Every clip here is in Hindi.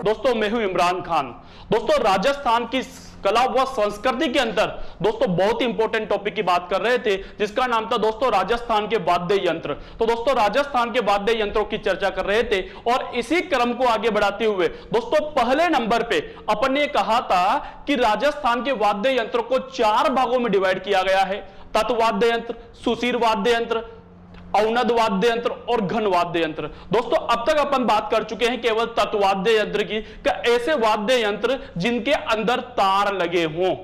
दोस्तों मैं हूं इमरान खान। दोस्तों राजस्थान की कला व संस्कृति के अंदर दोस्तों बहुत ही इंपॉर्टेंट टॉपिक की बात कर रहे थे, जिसका नाम था दोस्तों राजस्थान के वाद्य यंत्र। तो दोस्तों राजस्थान के वाद्य यंत्रों की चर्चा कर रहे थे और इसी क्रम को आगे बढ़ाते हुए दोस्तों पहले नंबर पे अपन ने कहा था कि राजस्थान के वाद्य यंत्रों को 4 भागों में डिवाइड किया गया है। तत्व वाद्य यंत्र, सुशीर वाद्य यंत्र, औनद वाद्य यंत्र और घन वाद्य यंत्र। दोस्तों अब तक अपन बात कर चुके हैं केवल तत्व वाद्य यंत्र की, ऐसे वाद्य यंत्र जिनके अंदर तार लगे हों,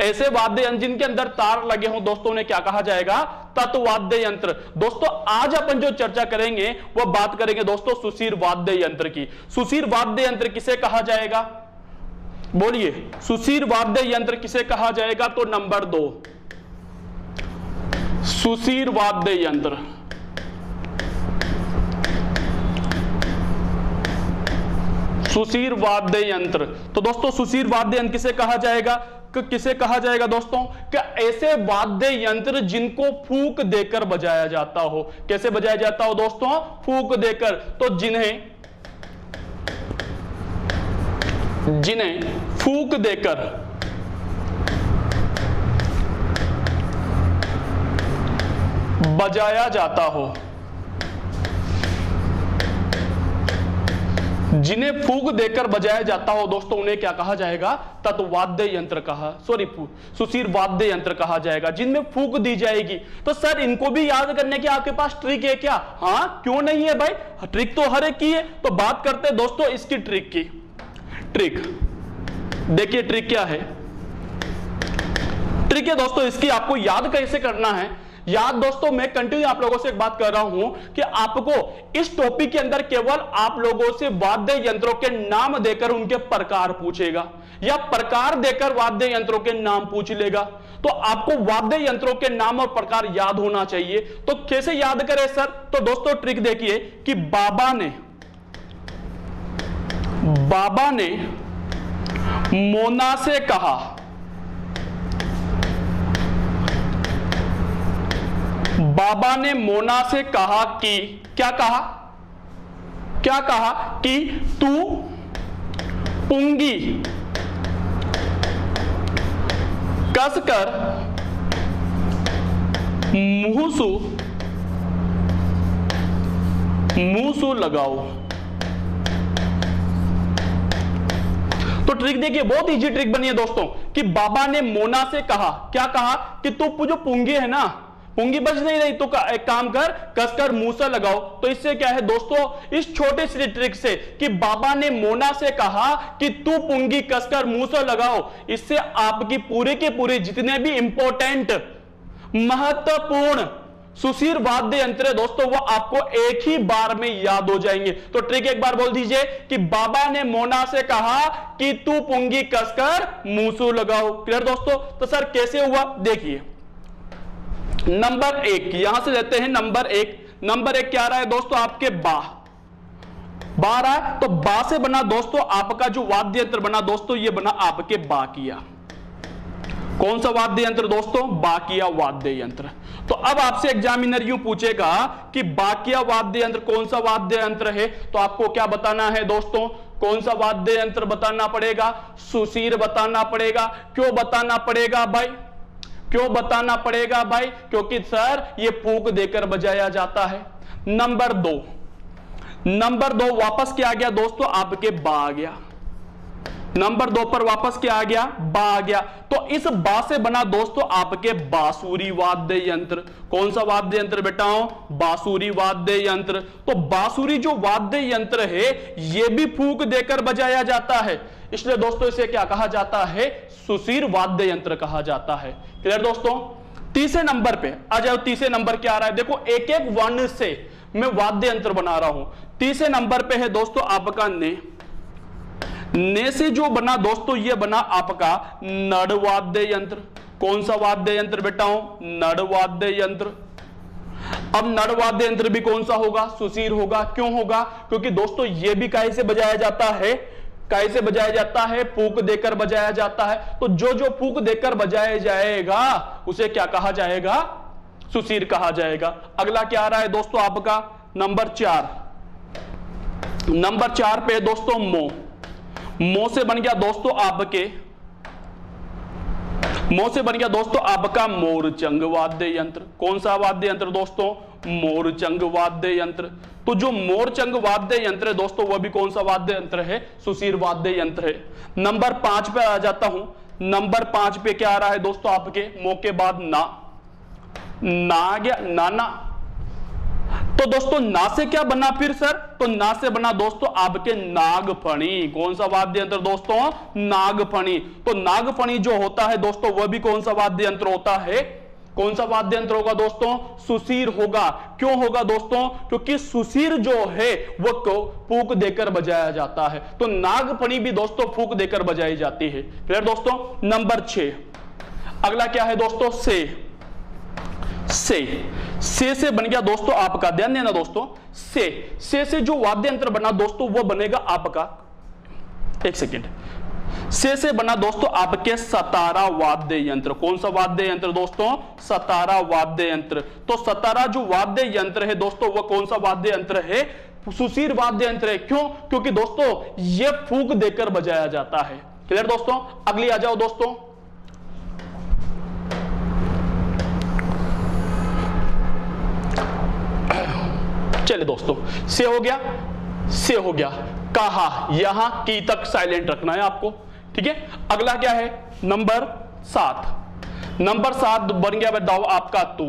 ऐसे वाद्य यंत्र जिनके अंदर तार लगे हों दोस्तों उन्हें क्या कहा जाएगा? तत्व वाद्य यंत्र। दोस्तों आज अपन जो चर्चा करेंगे वह बात करेंगे दोस्तों सुशीर वाद्य यंत्र की। सुशीर वाद्य यंत्र किसे कहा जाएगा? बोलिए, सुशीर वाद्य यंत्र किसे कहा जाएगा? तो नंबर 2 सुशीर वाद्य यंत्र। सुशीर वाद्य यंत्र। तो दोस्तों सुशीर वाद्य यंत्र किसे कहा जाएगा? किसे कहा जाएगा दोस्तों? कि ऐसे वाद्य यंत्र जिनको फूंक देकर बजाया जाता हो। कैसे बजाया जाता हो दोस्तों? फूंक देकर। तो जिन्हें फूंक देकर बजाया जाता हो, जिन्हें फूंक देकर बजाया जाता हो दोस्तों उन्हें क्या कहा जाएगा? तत्वाद्य यंत्र कहा, सुशीर वाद्य यंत्र कहा जाएगा, जिनमें फूंक दी जाएगी। तो सर इनको भी याद करने की आपके पास ट्रिक है क्या? हाँ क्यों नहीं है भाई, ट्रिक तो हर एक की है। तो बात करते हैं दोस्तों इसकी ट्रिक की। ट्रिक देखिए, ट्रिक क्या है? ट्रिक है दोस्तों इसकी, आपको याद कैसे करना है। याद दोस्तों मैं कंटिन्यू आप लोगों से एक बात कर रहा हूं कि आपको इस टॉपिक के अंदर केवल आप लोगों से वाद्य यंत्रों के नाम देकर उनके प्रकार पूछेगा या प्रकार देकर वाद्य यंत्रों के नाम पूछ लेगा। तो आपको वाद्य यंत्रों के नाम और प्रकार याद होना चाहिए। तो कैसे याद करें सर? तो दोस्तों ट्रिक देखिए कि बाबा ने मोना से कहा, बाबा ने मोना से कहा कि क्या कहा? क्या कहा? कि तू पुंगी कसकर मुंहसू लगाओ। तो ट्रिक देखिए, बहुत इजी ट्रिक बनी है दोस्तों कि बाबा ने मोना से कहा, क्या कहा? कि तू जो पुंगी है ना, पुंगी बज नहीं रही तो एक काम कर, कसकर मुंह से लगाओ। तो इससे क्या है दोस्तों, इस छोटे से ट्रिक से कि बाबा ने मोना से कहा कि तू पुंगी कसकर मुंह से लगाओ, इससे आपकी पूरे के पूरे जितने भी इंपॉर्टेंट महत्वपूर्ण सुशीर वाद्य यंत्र है दोस्तों वो आपको एक ही बार में याद हो जाएंगे। तो ट्रिक एक बार बोल दीजिए कि बाबा ने मोना से कहा कि तू पुंगी कसकर मुंह से लगाओ। क्लियर दोस्तों? तो सर कैसे हुआ देखिए, नंबर 1 यहां से लेते हैं। नंबर 1 क्या रहा है दोस्तों? आपके बा रहा है। तो बा से बना दोस्तों आपका जो वाद्य यंत्र बना दोस्तों, ये बना आपके बाकिया। कौन सा वाद्य यंत्र दोस्तों? बाकिया वाद्य यंत्र। तो अब आपसे एग्जामिनर यूं पूछेगा कि बाकिया वाद्य यंत्र कौन सा वाद्य यंत्र है, तो आपको क्या बताना है दोस्तों? कौन सा वाद्य यंत्र बताना पड़ेगा? सुशीर बताना पड़ेगा। क्यों बताना पड़ेगा भाई? क्यों बताना पड़ेगा भाई? क्योंकि सर ये फूंक देकर बजाया जाता है। नंबर 2 वापस क्या आ गया दोस्तों? आपके बा आ गया। नंबर 2 पर वापस क्या आ गया? बा आ गया। तो इस बा से बना दोस्तों आपके बांसुरी वाद्य यंत्र। कौन सा वाद्य यंत्र बेटाओ? बांसुरी वाद्य यंत्र। तो बांसुरी जो वाद्य यंत्र है यह भी फूंक देकर बजाया जाता है, इसलिए दोस्तों इसे क्या कहा जाता है? सुशीर वाद्य यंत्र कहा जाता है। क्लियर दोस्तों? तीसरे नंबर पे आ जाओ। तीसरे नंबर क्या आ रहा है? देखो एक एक वर्ण से मैं वाद्य यंत्र बना रहा हूं। तीसरे नंबर पे है दोस्तों आपका ने से जो बना दोस्तों ये बना आपका नड़ वाद्य यंत्र। कौन सा वाद्य यंत्र बेटाओ? नड़ वाद्य यंत्र। अब नड़ वाद्य यंत्र भी कौन सा होगा? सुशीर होगा। क्यों होगा? क्योंकि दोस्तों ये भी काहे से बजाया जाता है? काहे से बजाया जाता है? फूंक देकर बजाया जाता है। तो जो फूंक देकर बजाया जाएगा उसे क्या कहा जाएगा? सुशीर कहा जाएगा। अगला क्या आ रहा है दोस्तों आपका? नंबर 4 पे दोस्तों मो से बन गया दोस्तों आपके, मो से बन गया दोस्तों आपका मोरचंग वाद्य यंत्र। कौन सा वाद्य यंत्र दोस्तों? मोरचंग वाद्य यंत्र। तो जो मोरचंग वाद्य यंत्र है दोस्तों वह भी कौन सा वाद्य यंत्र है? सुशीर वाद्य यंत्र है। नंबर 5 पे आ जाता हूं। नंबर 5 पे क्या आ रहा है दोस्तों आपके? मो के बाद ना आ गया, नाना। तो दोस्तों ना से क्या बना फिर सर? तो ना से बना दोस्तों आपके नागफणी। कौन सा वाद्य यंत्र दोस्तों? नागफणी। तो नागफणी जो होता है दोस्तों वह भी कौन सा वाद्य यंत्र होता है? कौन सा वाद्य यंत्र होगा दोस्तों? सुशीर होगा। क्यों होगा दोस्तों? क्योंकि सुशीर जो है वह को फूंक देकर बजाया जाता है। तो नागफणी भी दोस्तों फूंक देकर बजाई जाती है। क्लियर दोस्तों? नंबर 6 अगला क्या है दोस्तों? से बन गया दोस्तों आपका, ध्यान देना दोस्तों, से जो वाद्य यंत्र बना दोस्तों वो बनेगा आपका, एक सेकेंड, से बना दोस्तों आपके सतारा वाद्य यंत्र। कौन सा वाद्य यंत्र दोस्तों? सतारा वाद्य यंत्र। तो सतारा जो वाद्य यंत्र है दोस्तों वह कौन सा वाद्य यंत्र है? सुशीर वाद्य यंत्र है। क्यों? क्योंकि दोस्तों यह फूंक देकर बजाया जाता है। क्लियर दोस्तों? अगली आ जाओ दोस्तों। चलिए दोस्तों, से हो गया, कहा, यहां की तक साइलेंट रखना है आपको। ठीक है, अगला क्या है? नंबर 7। नंबर 7 बन गया बताओ आपका तू।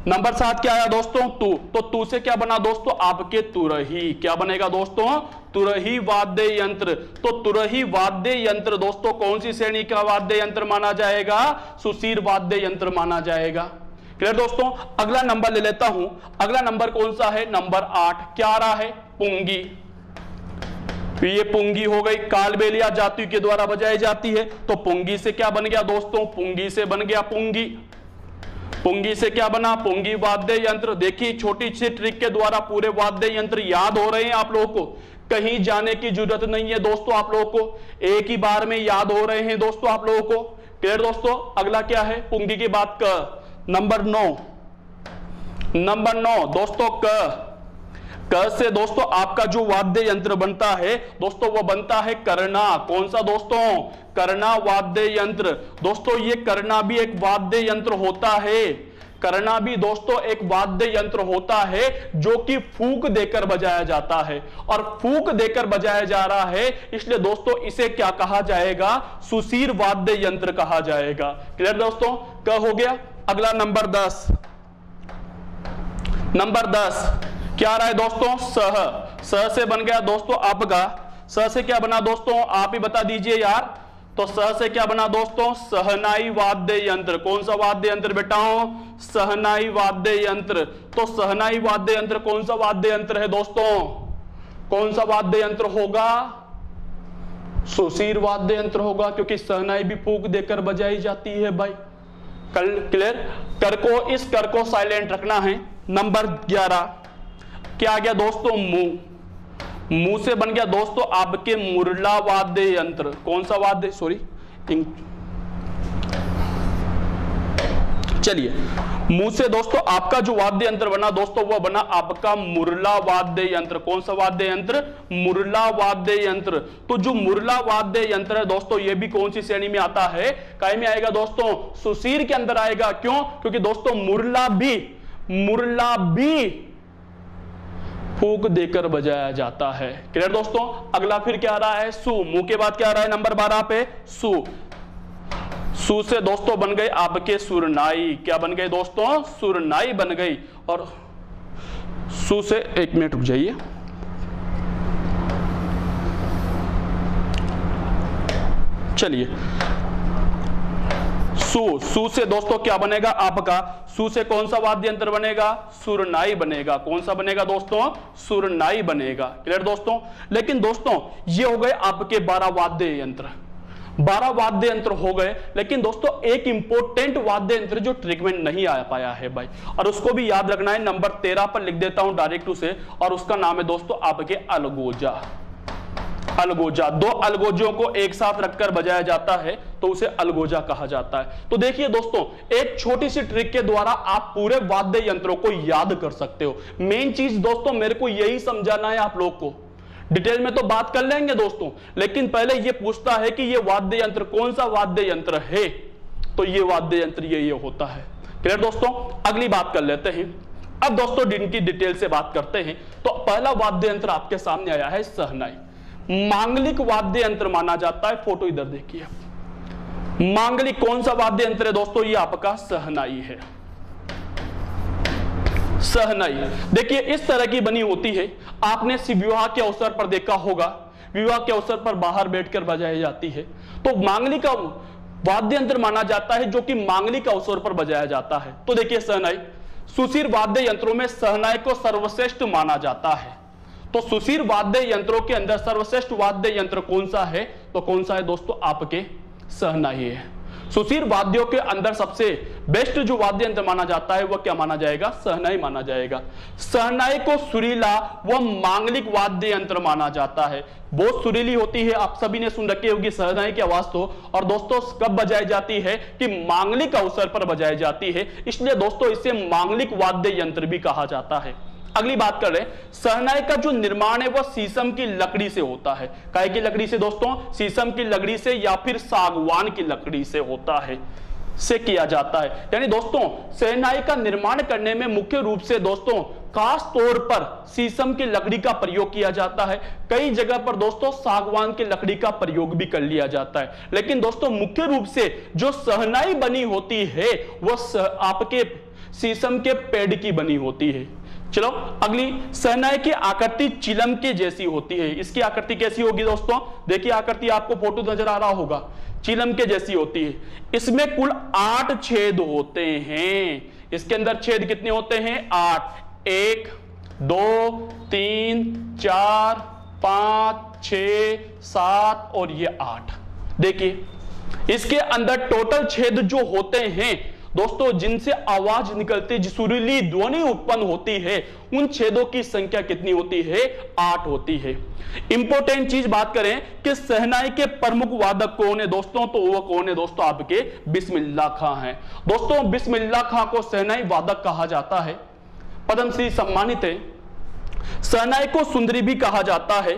नंबर 7 क्या आया दोस्तों? तू। तो तू से क्या बना दोस्तों आपके? तुरही। क्या बनेगा दोस्तों? तुरही वाद्य यंत्र। तो तुरही वाद्य यंत्र दोस्तों कौन सी श्रेणी का वाद्य यंत्र माना जाएगा? सुशीर वाद्य यंत्र माना जाएगा। क्लियर दोस्तों? अगला नंबर ले लेता हूं। अगला नंबर कौन सा है? नंबर 8। क्या आ रहा है? पुंगी। ये पुंगी हो गई, कालबेलिया जाति के द्वारा बजाई जाती है। तो पुंगी से क्या बन गया दोस्तों? पुंगी से बन गया पुंगी। पुंगी से क्या बना? पुंगी वाद्य यंत्र। देखिए छोटी सी ट्रिक के द्वारा पूरे वाद्य यंत्र याद हो रहे हैं आप लोगों को, कहीं जाने की जरूरत नहीं है दोस्तों। आप लोगों को एक ही बार में याद हो रहे हैं दोस्तों आप लोगों को। क्लियर दोस्तों? अगला क्या है? पुंगी की बात क। नंबर 9 दोस्तों क से दोस्तों आपका जो वाद्य यंत्र बनता है दोस्तों वो बनता है करना। कौन सा दोस्तों? करना वाद्य यंत्र। दोस्तों ये करना भी एक वाद्य यंत्र होता है। करना भी दोस्तों एक वाद्य यंत्र होता है जो कि फूंक देकर बजाया जाता है, और फूंक देकर बजाया जा रहा है इसलिए दोस्तों इसे क्या कहा जाएगा? सुशीर वाद्य यंत्र कहा जाएगा। क्लियर दोस्तों? क हो गया। अगला नंबर 10। नंबर 10 क्या आ रहा है दोस्तों? सह से बन गया दोस्तों आपका, सह से क्या बना दोस्तों? आप ही बता दीजिए यार। तो सह से क्या बना दोस्तों? सहनाई वाद्य यंत्र। कौन सा वाद्य यंत्र बेटाओ? सहनाई वाद्य यंत्र। तो सहनाई वाद्य यंत्र कौन सा वाद्य यंत्र है दोस्तों? कौन सा वाद्य यंत्र होगा? सुशीर वाद्य यंत्र होगा, क्योंकि सहनाई भी फूंक देकर बजाई जाती है भाई। क्लियर? इस कर को साइलेंट रखना है। नंबर 11 क्या आ गया दोस्तों? मुंह से बन गया दोस्तों आपके मुरला वाद्य यंत्र। कौन सा वाद्य? चलिए, मुंह से दोस्तों आपका जो वाद्य यंत्र बना दोस्तों वह बना आपका मुरला वाद्य यंत्र। कौन सा वाद्य यंत्र? मुरला वाद्य यंत्र। तो जो मुरला वाद्य यंत्र है दोस्तों ये भी कौन सी श्रेणी में आता है? काय में आएगा दोस्तों? सुशीर के अंदर आएगा। क्यों? क्योंकि दोस्तों मुरला भी फूंक देकर बजाया जाता है। क्लियर दोस्तों? अगला फिर क्या आ रहा है? सु। मुंह के बाद क्या आ रहा है? नंबर 12 पे सु से दोस्तों बन गए आपके सुरनाई। क्या बन गए दोस्तों? सुरनाई बन गई। और सु से, एक मिनट रुक जाइए, चलिए, सु से दोस्तों क्या बनेगा आपका? सु से कौन सा वाद्य यंत्र बनेगा? सुरनाई बनेगा। कौन सा बनेगा दोस्तों? सुरनाई बनेगा। क्लियर दोस्तों? लेकिन दोस्तों ये हो गए आपके 12 वाद्य यंत्र। 12 वाद्य यंत्र हो गए, लेकिन दोस्तों एक इंपॉर्टेंट वाद्य यंत्र जो ट्रिक में नहीं आ पाया है भाई, और उसको भी याद रखना है। नंबर 13 पर लिख देता हूं डायरेक्ट उसे, और उसका नाम है दोस्तों आपके अलगोजा। अलगोजा, 2 अलगोजों को एक साथ रखकर बजाया जाता है तो उसे अलगोजा कहा जाता है। तो देखिए दोस्तों एक छोटी सी ट्रिक के द्वारा आप पूरे वाद्य यंत्रों को याद कर सकते हो। मेन चीज दोस्तों मेरे को यही समझाना है आप लोग को। डिटेल में तो बात कर लेंगे दोस्तों, लेकिन पहले ये पूछता है कि ये वाद्य यंत्र कौन सा वाद्य यंत्र है, तो ये वाद्य यंत्र ये होता है। क्लियर दोस्तों, अगली बात कर लेते हैं। अब दोस्तों इनकी डिटेल से बात करते हैं। तो पहला वाद्य यंत्र आपके सामने आया है शहनाई। मांगलिक वाद्य यंत्र माना जाता है। फोटो इधर देखिए, मांगलिक कौन सा वाद्य यंत्र है दोस्तों, ये आपका शहनाई है। शहनाई देखिए इस तरह की बनी होती है, आपने विवाह के अवसर पर देखा होगा, विवाह के अवसर पर बाहर बैठकर बजाई जाती है। तो मांगलिक वाद्य यंत्र माना जाता है जो कि मांगलिक अवसर पर बजाया जाता है। तो देखिए शहनाई, सुशीर वाद्य यंत्रों में शहनाई को सर्वश्रेष्ठ माना जाता है। तो सुशीर वाद्य यंत्रों के अंदर सर्वश्रेष्ठ वाद्य यंत्र कौन सा है, तो कौन सा है दोस्तों, आपके शहनाई है। सुशीर वाद्यों के अंदर सबसे बेस्ट जो वाद्य यंत्र माना जाता है वह क्या माना जाएगा, शहनाई माना जाएगा। शहनाई को सुरीला व मांगलिक वाद्य यंत्र माना जाता है। बहुत सुरीली होती है, आप सभी ने सुन रखी होगी शहनाई की आवाज तो। और दोस्तों कब बजाई जाती है कि मांगलिक अवसर पर बजाई जाती है, इसलिए दोस्तों इसे मांगलिक वाद्य यंत्र भी कहा जाता है। अगली बात कर रहे हैं, शहनाई का जो निर्माण है वह शीशम की लकड़ी से होता है। काय की लकड़ी से दोस्तों, शीशम की लकड़ी से या फिर सागवान की लकड़ी से होता है, से किया जाता है। यानी दोस्तों शहनाई का निर्माण करने में मुख्य रूप से दोस्तों खास तौर पर शीशम की लकड़ी का प्रयोग किया जाता है। कई जगह पर दोस्तों सागवान की लकड़ी का प्रयोग भी कर लिया जाता है, लेकिन दोस्तों मुख्य रूप से जो शहनाई बनी होती है वह आपके शीशम के पेड़ की बनी होती है। चलो अगली, शहनाई की आकृति चिलम के जैसी होती है। इसकी आकृति कैसी होगी दोस्तों, देखिए आकृति आपको फोटो नजर आ रहा होगा, चिलम के जैसी होती है। इसमें कुल 8 छेद होते हैं। इसके अंदर छेद कितने होते हैं, 8। 1 2 3 4 5 6 7 और ये 8। देखिए इसके अंदर टोटल छेद जो होते हैं दोस्तों, जिनसे आवाज निकलती है, सुरीली ध्वनि उत्पन्न होती है, उन छेदों की संख्या कितनी होती है, 8 होती है। इंपॉर्टेंट चीज बात करें कि शहनाई के प्रमुख वादक कौन है दोस्तों, तो वो कौन है दोस्तों, आपके बिस्मिल्लाह खां हैं। दोस्तों बिस्मिल्लाह खां को शहनाई वादक कहा जाता है, पद्मश्री सम्मानित है। शहनाई को सुंदरी भी कहा जाता है।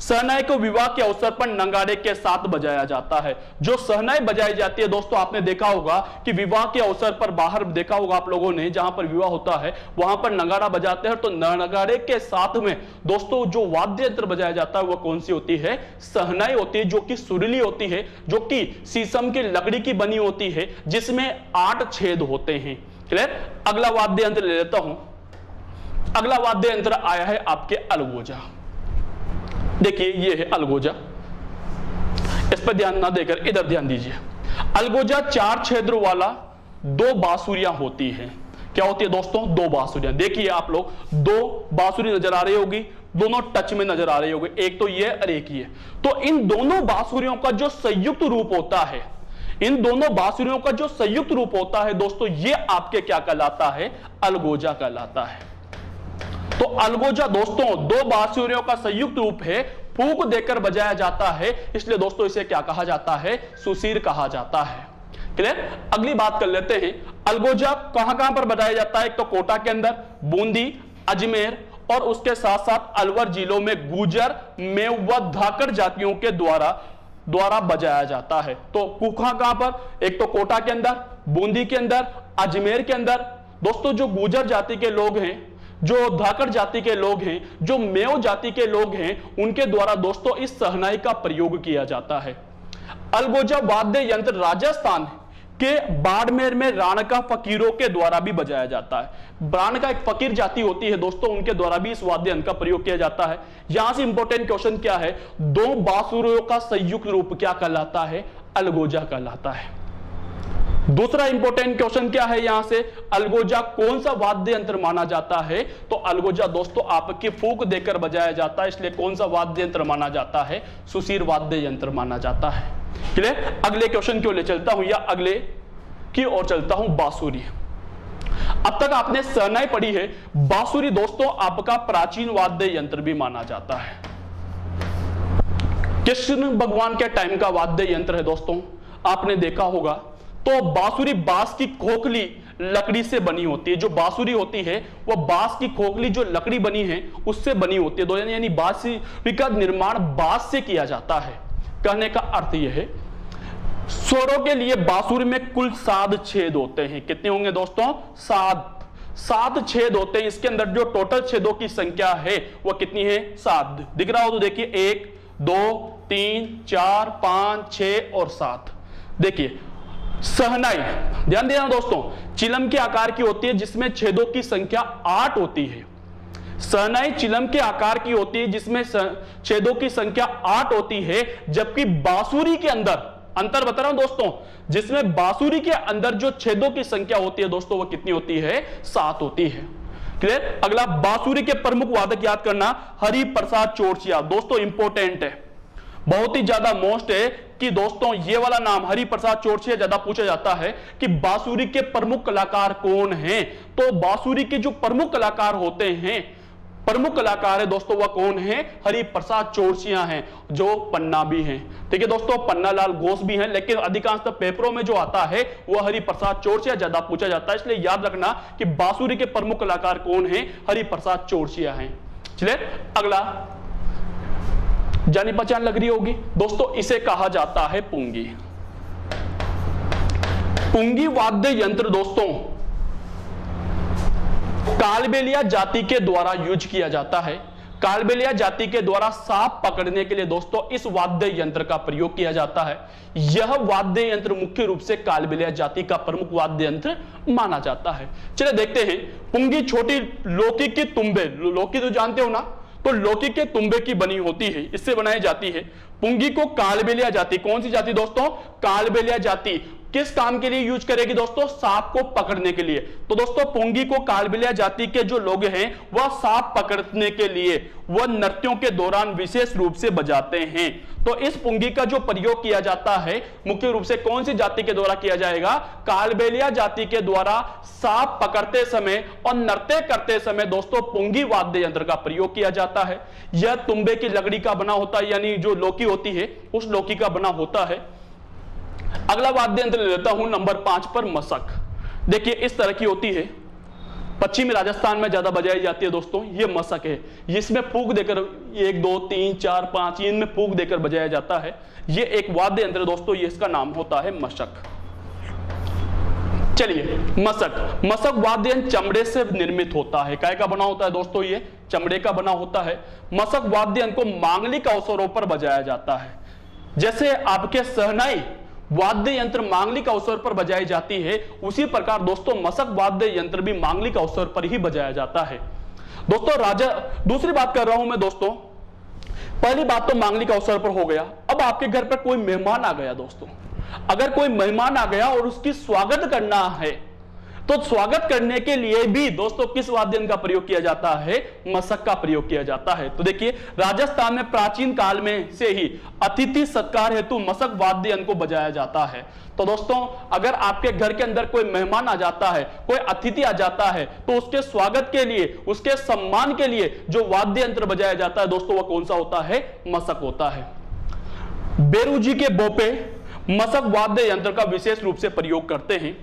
शहनाई को विवाह के अवसर पर नगाड़े के साथ बजाया जाता है। जो शहनाई बजाई जाती है दोस्तों, आपने देखा होगा कि विवाह के अवसर पर बाहर देखा होगा आप लोगों ने, जहां पर विवाह होता है वहां पर नगाड़ा बजाते हैं, तो नगाड़े के साथ में दोस्तों जो वाद्य यंत्र बजाया जाता है वो कौन सी होती है, शहनाई होती है, जो कि सुरीली होती है, जो कि शीशम की लकड़ी की बनी होती है, जिसमें 8 छेद होते हैं। क्लियर। अगला वाद्य यंत्र ले लेता हूं। अगला वाद्य यंत्र आया है आपके अलगोजा। देखिए ये है अलगोजा, इस पर ध्यान ना देकर इधर ध्यान दीजिए। अलगोजा 4 छेदों वाला 2 बांसुरियां होती हैं। क्या होती है दोस्तों, 2 बांसुरियां। देखिए आप लोग 2 बांसुरी नजर आ रही होगी, दोनों टच में नजर आ रही होगी, एक तो ये और एक ये। तो इन दोनों बांसुरियों का जो संयुक्त रूप होता है, इन दोनों बांसुरियों का जो संयुक्त रूप होता है दोस्तों, ये आपके क्या कहलाता है, अलगोजा कहलाता है। तो अलगोजा दोस्तों 2 बांसुरियों का संयुक्त रूप है, फूंक देकर बजाया जाता है, इसलिए दोस्तों इसे क्या कहा जाता है, सुशीर कहा जाता है। क्लियर। अगली बात कर लेते हैं, अलगोजा कहां कहां पर बजाया जाता है। एक तो कोटा के अंदर, बूंदी, अजमेर और उसके साथ साथ अलवर जिलों में गुजर, मेव व धाकड़ जातियों के द्वारा बजाया जाता है। तो कहां पर, एक तो कोटा के अंदर, बूंदी के अंदर, अजमेर के अंदर। दोस्तों जो गुजर जाति के लोग हैं, जो धाकड़ जाति के लोग हैं, जो मेव जाति के लोग हैं, उनके द्वारा दोस्तों इस शहनाई का प्रयोग किया जाता है। अलगोजा वाद्य यंत्र राजस्थान के बाड़मेर में राणका फकीरों के द्वारा भी बजाया जाता है। राणका एक फकीर जाति होती है दोस्तों, उनके द्वारा भी इस वाद्य यंत्र का प्रयोग किया जाता है। यहां से इंपॉर्टेंट क्वेश्चन क्या है, 2 बांसुरियों का संयुक्त रूप क्या कहलाता है, अलगोजा कहलाता है। दूसरा इंपॉर्टेंट क्वेश्चन क्या है यहां से, अलगोजा कौन सा वाद्य यंत्र माना जाता है, तो अलगोजा दोस्तों आपकी फूंक देकर बजाया जाता है, इसलिए कौन सा वाद्य यंत्र माना जाता है, सुशीर वाद्य यंत्र माना जाता है। क्लियर। अगले क्वेश्चन की ओर ले चलता हूं, या अगले की ओर चलता हूं, बांसुरी। अब तक आपने शहनाई पढ़ी है, बांसुरी दोस्तों आपका प्राचीन वाद्य यंत्र भी माना जाता है। कृष्ण भगवान के टाइम का वाद्य यंत्र है दोस्तों, आपने देखा होगा। तो बांसुरी बांस की खोखली लकड़ी से बनी होती है। जो बांसुरी होती है वो बांस की खोखली जो लकड़ी बनी है उससे बनी होती है। यानी बांसुरी का निर्माण बांस से किया जाता है। कहने का अर्थ यह है स्वरों के लिए बांसुरी में कुल 7 छेद होते हैं। कितने होंगे दोस्तों? 7 छेद होते हैं। इसके अंदर जो टोटल छेदों की संख्या है वो कितनी है? 7। दिख रहा हो तो देखिए 1 2 3 4 5 6 और 7। देखिए सहनाई, ध्यान देना दोस्तों, चिलम के आकार की होती है जिसमें छेदों की संख्या 8 होती है। सहनाई चिलम के आकार की होती है जिसमें छेदों की संख्या 8 होती है, जबकि बांसुरी के अंदर, अंतर बता रहा हूं दोस्तों, जिसमें बांसुरी के अंदर जो छेदों की संख्या होती है दोस्तों वो कितनी होती है? 7 होती है। क्लियर? अगला बांसुरी के प्रमुख वादक याद करना, हरि प्रसाद चौरसिया। दोस्तों इंपॉर्टेंट है, बहुत ही ज्यादा मोस्ट है कि दोस्तों ये वाला नाम हरि प्रसाद चौरसिया ज्यादा पूछा जाता है कि बांसुरी के प्रमुख कलाकार कौन हैं। तो बांसुरी के जो प्रमुख कलाकार होते हैं, प्रमुख कलाकार है दोस्तों वह कौन है? हरि प्रसाद चौरसिया हैं, जो पन्ना भी हैं। ठीक है दोस्तों, पन्नालाल घोष भी हैं, लेकिन अधिकांशतः पेपरों में जो आता है वह हरि प्रसाद चौरसिया ज्यादा पूछा जाता है। इसलिए याद रखना कि बांसुरी के प्रमुख कलाकार कौन है? हरि प्रसाद चौरसिया हैं। चलिए अगला, जानी पहचान लग रही होगी दोस्तों, इसे कहा जाता है पुंगी। पुंगी वाद्य यंत्र दोस्तों कालबेलिया जाति के द्वारा यूज किया जाता है। कालबेलिया जाति के द्वारा सांप पकड़ने के लिए दोस्तों इस वाद्य यंत्र का प्रयोग किया जाता है। यह वाद्य यंत्र मुख्य रूप से कालबेलिया जाति का प्रमुख वाद्य यंत्र माना जाता है। चलिए देखते हैं, पुंगी छोटी लौकी की तुम्बे, लौकी तो जानते हो ना, तो लौकी के तुम्बे की बनी होती है, इससे बनाई जाती है। पुंगी को कालबेलिया जाति, कौन सी जाति दोस्तों? कालबेलिया जाति किस काम के लिए यूज करेगी दोस्तों? सांप को पकड़ने के लिए। तो दोस्तों पुंगी को कालबेलिया जाति के जो लोग हैं वह सांप पकड़ने के लिए वह नृत्यों के दौरान विशेष रूप से बजाते हैं। तो इस पुंगी का जो प्रयोग किया जाता है मुख्य रूप से कौन सी जाति के द्वारा किया जाएगा? कालबेलिया जाति के द्वारा सांप पकड़ते समय और नृत्य करते समय दोस्तों पुंगी वाद्य यंत्र का प्रयोग किया जाता है। यह तुम्बे की लकड़ी का बना होता है, यानी जो लौकी होती है उस लौकी का बना होता है। अगला वाद्य यंत्र ले लेता हूं नंबर 5 पर, मशक। देखिए इस तरह की होती है, पश्चिमी राजस्थान में ज्यादा बजाई जाती है दोस्तों। ये मशक है, इसमें फूंक देकर 1 2 3 4 5 इनमें फूंक देकर बजाया जाता है। ये एक वाद्य यंत्र दोस्तों, ये इसका नाम होता है मशक। चलिए मशक वाद्य यंत्र चमड़े से निर्मित होता है। काय का बना होता है दोस्तों? ये चमड़े का बना होता है। मशक वाद्य यंत्र को मांगलिक अवसरों पर बजाया जाता है। जैसे आपके सहनाई वाद्य यंत्र मांगलिक अवसर पर बजाई जाती है, उसी प्रकार दोस्तों मशक वाद्य यंत्र भी मांगलिक अवसर पर ही बजाया जाता है। दोस्तों दूसरी बात कर रहा हूं मैं दोस्तों, पहली बात तो मांगलिक अवसर पर हो गया। अब आपके घर पर कोई मेहमान आ गया दोस्तों, अगर कोई मेहमान आ गया और उसकी स्वागत करना है तो स्वागत करने के लिए भी दोस्तों किस वाद्य यंत्र का प्रयोग किया जाता है? मशक का प्रयोग किया जाता है। तो देखिए राजस्थान में प्राचीन काल में से ही अतिथि सत्कार हेतु मशक वाद्य यंत्र को बजाया जाता है। तो दोस्तों अगर आपके घर के अंदर कोई मेहमान आ जाता है, कोई अतिथि आ जाता है, तो उसके स्वागत के लिए, उसके सम्मान के लिए जो वाद्य यंत्र बजाया जाता है दोस्तों वह कौन सा होता है? मशक होता है। बेरूजी के बोपे मशक वाद्य यंत्र का विशेष रूप से प्रयोग करते हैं।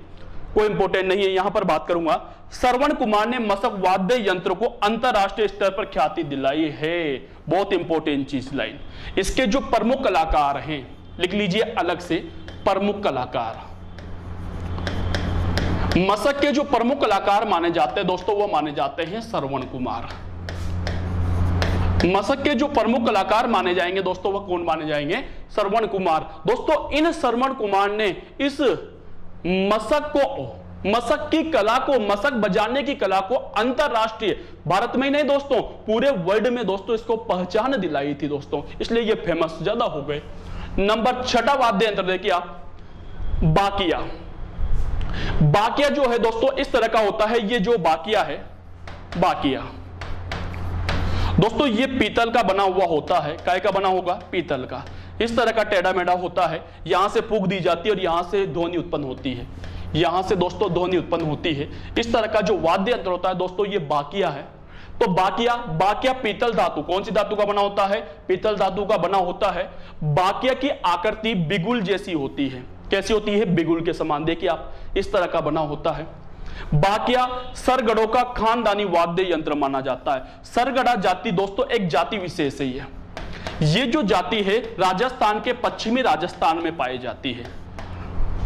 कोई इंपोर्टेंट नहीं है, यहां पर बात करूंगा। श्रवण कुमार ने मशक वाद्य यंत्र को अंतरराष्ट्रीय स्तर पर ख्याति दिलाई है। बहुत इंपोर्टेंट चीज लाइन। इसके जो प्रमुख कलाकार हैं लिख लीजिए अलग से, प्रमुख कलाकार। मशक के जो प्रमुख कलाकार माने जाते हैं दोस्तों वो माने जाते हैं श्रवण कुमार। मशक के जो प्रमुख कलाकार माने जाएंगे दोस्तों वह कौन माने जाएंगे? श्रवण कुमार। दोस्तों इन श्रवण कुमार ने इस मशक की कला को, मशक बजाने की कला को अंतरराष्ट्रीय, भारत में ही नहीं दोस्तों पूरे वर्ल्ड में दोस्तों इसको पहचान दिलाई थी दोस्तों, इसलिए ये फेमस ज्यादा हो गए। नंबर 6 वाद्य यंत्र देखिए आप, बाकिया। बाकिया जो है दोस्तों इस तरह का होता है। ये जो बाकिया है, बाकिया दोस्तों ये पीतल का बना हुआ होता है। काय का बना होगा? पीतल का। इस तरह का टेढ़ा मेढ़ा होता है, यहां से फूंक दी जाती है और यहां से ध्वनि उत्पन्न होती है, यहां से दोस्तों ध्वनि उत्पन्न होती है। इस तरह का जो वाद्य यंत्र होता है दोस्तों ये बाकिया है। तो बाकिया पीतल धातु, कौन सी धातु का बना होता है? पीतल धातु का बना होता है। बाकिया की आकृति बिगुल जैसी होती है। कैसी होती है? बिगुल के समान। देखिए आप इस तरह का बना होता है। बाकिया सरगढ़ों का खानदानी वाद्य यंत्र माना जाता है। सरगढ़ा जाति दोस्तों एक जाति विशेष ही है। ये जो जाति है राजस्थान के पश्चिमी राजस्थान में पाई जाती है।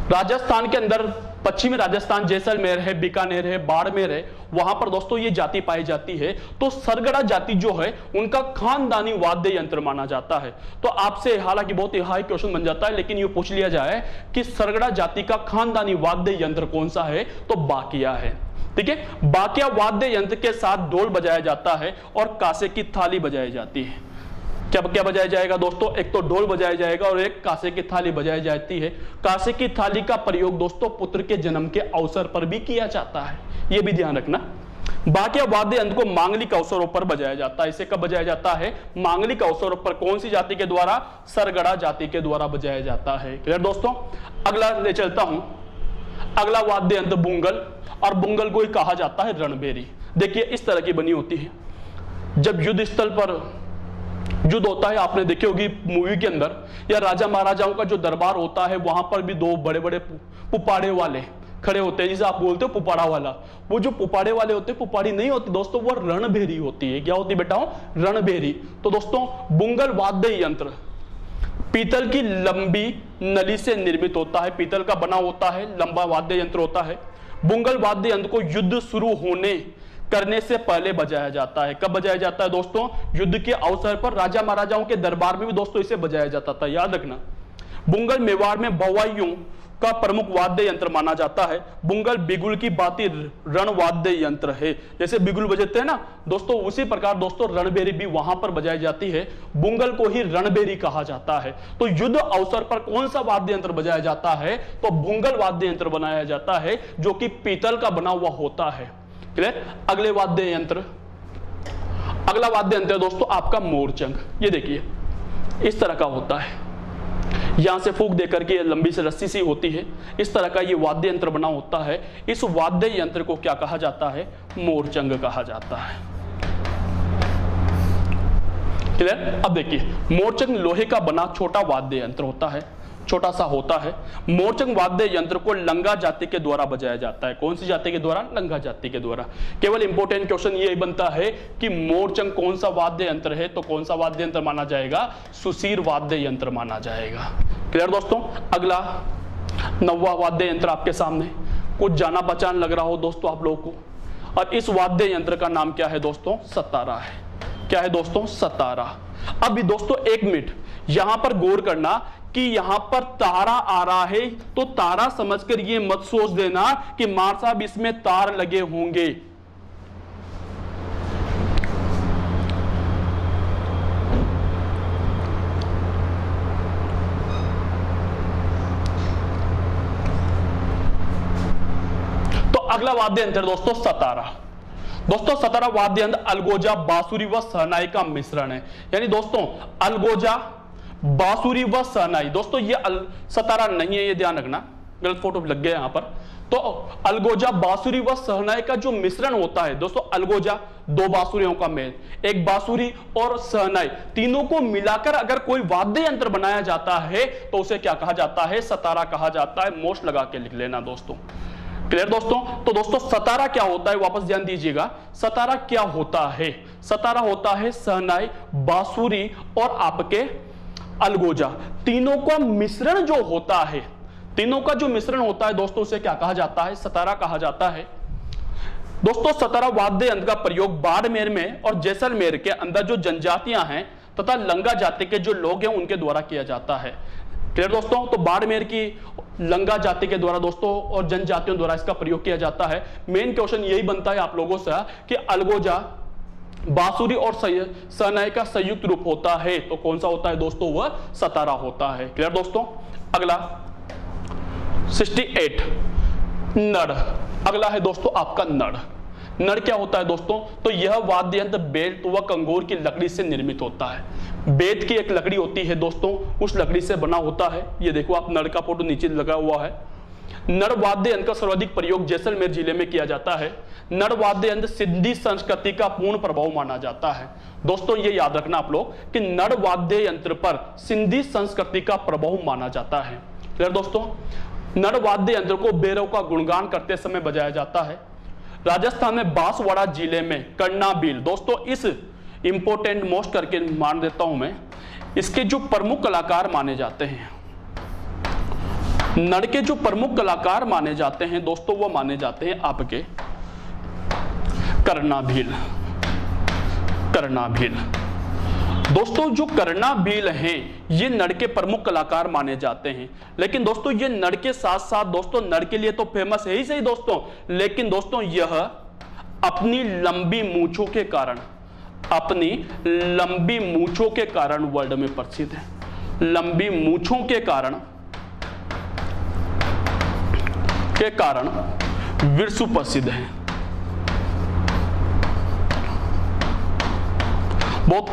राजस्थान के अंदर पश्चिमी राजस्थान जैसलमेर है, बीकानेर है, बाड़मेर है, वहां पर दोस्तों ये जाति पाई जाती है। तो सरगढ़ा जाति जो है उनका खानदानी वाद्य यंत्र माना जाता है। तो आपसे हालांकि बहुत ही हाई क्वेश्चन बन जाता है, लेकिन ये पूछ लिया जाए कि सरगढ़ा जाति का खानदानी वाद्य यंत्र कौन सा है, तो बाकिया है। ठीक है, बाकिया वाद्य यंत्र के साथ ढोल बजाया जाता है और कांसे की थाली बजाई जाती है। क्या बजाया जाएगा दोस्तों, एक तो ढोल बजाया जाएगा और एक कांसे की थाली बजाई जाती है। कांसे की थाली का प्रयोग दोस्तों पुत्र के जन्म के अवसर पर भी किया जाता है, यह भी ध्यान रखना। बाकिया वाद्य यंत्र को मांगलिक अवसरों पर बजाया जाता है। इसे कब बजाया जाता है, मांगलिक अवसरों पर। कौन सी जाति के द्वारा, सरगढ़ा जाति के द्वारा बजाया जाता है। क्लियर दोस्तों, अगला ले चलता हूं। अगला वाद्य यंत्र बुंगल, और बुंगल को ही कहा जाता है रणबेरी। देखिए इस तरह की बनी होती है। जब युद्ध स्थल पर युद्ध होता है, आपने देखी होगी मूवी के अंदर, या राजा महाराजाओं का जो दरबार होता है वहां पर भी दो बड़े बड़े पुपाड़े वाले खड़े होते हैं, जिसे आप बोलते हो पुपाड़ा वाला। वो जो पुपाड़े वाले होते हैं, पुपाड़ी नहीं होती दोस्तों, वो रणभेरी होती है। क्या होती बेटा, रणभेरी। तो दोस्तों बुंगल वाद्य यंत्र पीतल की लंबी नली से निर्मित होता है, पीतल का बना होता है, लंबा वाद्य यंत्र होता है। बुंगल वाद्य यंत्र को युद्ध शुरू होने करने से पहले बजाया जाता है। कब बजाया जाता है दोस्तों, युद्ध के अवसर पर। राजा महाराजाओं के दरबार में भी दोस्तों इसे बजाया जाता था, याद रखना। बुंगल मेवाड़ में भवाइयों का प्रमुख वाद्य यंत्र माना जाता है। बुंगल बिगुल की भांति रण वाद्य यंत्र है। जैसे बिगुल बजते हैं ना दोस्तों, उसी प्रकार दोस्तों रणबेरी भी वहां पर बजाई जाती है। बुंगल को ही रणबेरी कहा जाता है। तो युद्ध अवसर पर कौन सा वाद्य यंत्र बजाया जाता है, तो बुंगल वाद्य यंत्र बनाया जाता है, जो कि पीतल का बना हुआ होता है। क्लियर। अगले वाद्य यंत्र, अगला वाद्य यंत्र है दोस्तों आपका मोरचंग। ये देखिए इस तरह का होता है, यहां से फूंक देकर के लंबी से रस्सी सी होती है, इस तरह का ये वाद्य यंत्र बना होता है। इस वाद्य यंत्र को क्या कहा जाता है, मोरचंग कहा जाता है। क्लियर। अब देखिए मोरचंग लोहे का बना छोटा वाद्य यंत्र होता है, छोटा सा होता है। मोरचंग वाद्य यंत्र को लंगा जाति के द्वारा बजाया जाता है। कौन सी जाति के द्वारा, लंगा जाति के द्वारा। केवल इंपॉर्टेंट क्वेश्चन ये बनता है कि मोरचंग कौन सा वाद्य यंत्र है, तो कौन सा वाद्य यंत्र माना जाएगा, सुसीर वाद्य यंत्र माना जाएगा। क्लियर दोस्तों। अगला 9वां वाद्य यंत्र आपके सामने, कुछ जाना पहचान लग रहा हो दोस्तों आप लोगों को, और इस वाद्य यंत्र का नाम क्या है दोस्तों, सतारा है। क्या है दोस्तों, सतारा। अभी दोस्तों एक मिनट यहां पर गौर करना कि यहां पर तारा आ रहा है, तो तारा समझकर ये मत सोच देना कि मार साहब इसमें तार लगे होंगे। तो अगला वाद्य यंत्र दोस्तों सतारा। दोस्तों सतारा वाद्य यंत्र अलगोजा, बांसुरी व शहनाई का मिश्रण है। यानी दोस्तों अलगोजा, बांसुरी व शहनाई। दोस्तों ये सतारा नहीं है, ये ध्यान रखना, गलत फोटो लग गया यहां पर। तो अलगोजा, बांसुरी व शहनाई का जो मिश्रण होता है दोस्तों, अलगोजा दो बांसुरियों का मेल, एक बांसुरी और शहनाई, तीनों को मिलाकर अगर कोई वाद्य यंत्र बनाया जाता है तो उसे क्या कहा जाता है, सतारा कहा जाता है। मोस्ट लगा के लिख लेना दोस्तों। क्लियर दोस्तों। तो दोस्तों सतारा क्या होता है, वापस ध्यान दीजिएगा, सतारा क्या होता है, सतारा होता है शहनाई, बांसुरी और आपके अलगोजा, तीनों का मिश्रण जो होता है, तीनों का जो मिश्रण होता है दोस्तों, उसे क्या कहा जाता है, सतारा कहा जाता है। दोस्तों सतारा वाद्य यंत्र का प्रयोग बाड़मेर में और जैसलमेर के अंदर जो जनजातियां हैं तथा लंगा जाति के जो लोग हैं उनके द्वारा किया जाता है। क्लियर दोस्तों। तो बाड़मेर की लंगा जाति के द्वारा दोस्तों और जनजातियों द्वारा इसका प्रयोग किया जाता है। मेन क्वेश्चन यही बनता है आप लोगों से कि अलगोजा, बांसुरी और शहनाई का संयुक्त रूप होता है, तो कौन सा होता है दोस्तों, वह सतारा होता है। क्लियर दोस्तों। अगला 68 नड़। अगला है दोस्तों आपका नड़। नड़ क्या होता है दोस्तों, तो यह वाद्य यंत्र बेत व कंगोर की लकड़ी से निर्मित होता है। बेत की एक लकड़ी होती है दोस्तों, उस लकड़ी से बना होता है। ये देखो आप नड़ का फोटो नीचे लगा हुआ है। नड़ वाद्य यंत्र का सर्वाधिक प्रयोग जैसलमेर जिले में किया जाता है। नड़ वाद्य यंत्र सिंधी संस्कृति का पूर्ण प्रभाव माना जाता है। दोस्तों ये याद रखना आप लोग कि नड़ वाद्य यंत्र पर सिंधी संस्कृति का प्रभाव माना जाता है। क्लियर दोस्तों। नर वाद्य यंत्र को भैरव का गुणगान करते समय बजाया जाता है। राजस्थान में बांसवाड़ा जिले में कर्णाभील, दोस्तों इस इंपॉर्टेंट मोस्ट करके मान देता हूं मैं, इसके जो प्रमुख कलाकार माने जाते हैं, नर के जो प्रमुख कलाकार माने जाते हैं दोस्तों, वो माने जाते हैं आपके कर्णाभील। कर्णाभील दोस्तों, जो कर्णाभील हैं ये नर के प्रमुख कलाकार माने जाते हैं। लेकिन दोस्तों ये नर के साथ साथ दोस्तों, नर के लिए तो फेमस है ही सही दोस्तों, लेकिन दोस्तों यह अपनी लंबी मूंछों के कारण, अपनी लंबी मूंछों के कारण वर्ल्ड में प्रसिद्ध है। लंबी मूंछों के कारण विश्व प्रसिद्ध है।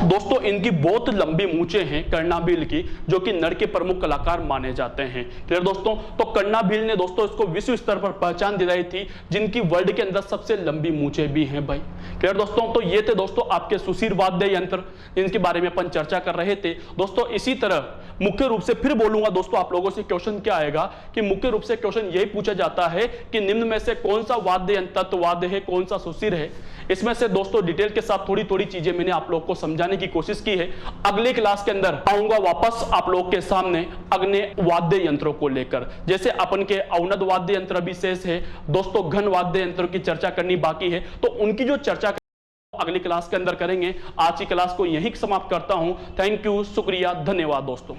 दोस्तों इनकी बहुत लंबी मूंछें हैं कर्णाभील की, जो कि नर के प्रमुख कलाकार माने जाते हैं। क्लियर दोस्तों, तो कर्णाभील ने दोस्तों इसको विश्व स्तर पर पहचान दिलाई थी, जिनकी वर्ल्ड के अंदर सबसे लंबी मूंछें भी हैं भाई। क्लियर दोस्तों, तो ये थे दोस्तों आपके सुशीर वाद्य यंत्र, इनके बारे में अपन चर्चा कर रहे थे दोस्तों। इसी तरह मुख्य रूप से फिर बोलूंगा दोस्तों, आप लोगों से क्वेश्चन क्या आएगा कि मुख्य रूप से क्वेश्चन यही पूछा जाता है कि निम्न में से कौन सा वाद्य यंत्र तत्ववाद्य है, कौन सा सुशीर है। इसमें से दोस्तों डिटेल के साथ थोड़ी थोड़ी चीजें मैंने आप लोगों को समझाने की कोशिश की है। अगले क्लास के अंदर आऊंगा वापस आप लोगों के सामने अग्नि वाद्य यंत्रों को लेकर। जैसे अपन के अवनद वाद्य यंत्र भी शेष है दोस्तों, घन वाद्य यंत्रों की चर्चा करनी बाकी है, तो उनकी जो चर्चा अगली क्लास के अंदर करेंगे। आज की क्लास को यहीं समाप्त करता हूं। थैंक यू, शुक्रिया, धन्यवाद दोस्तों।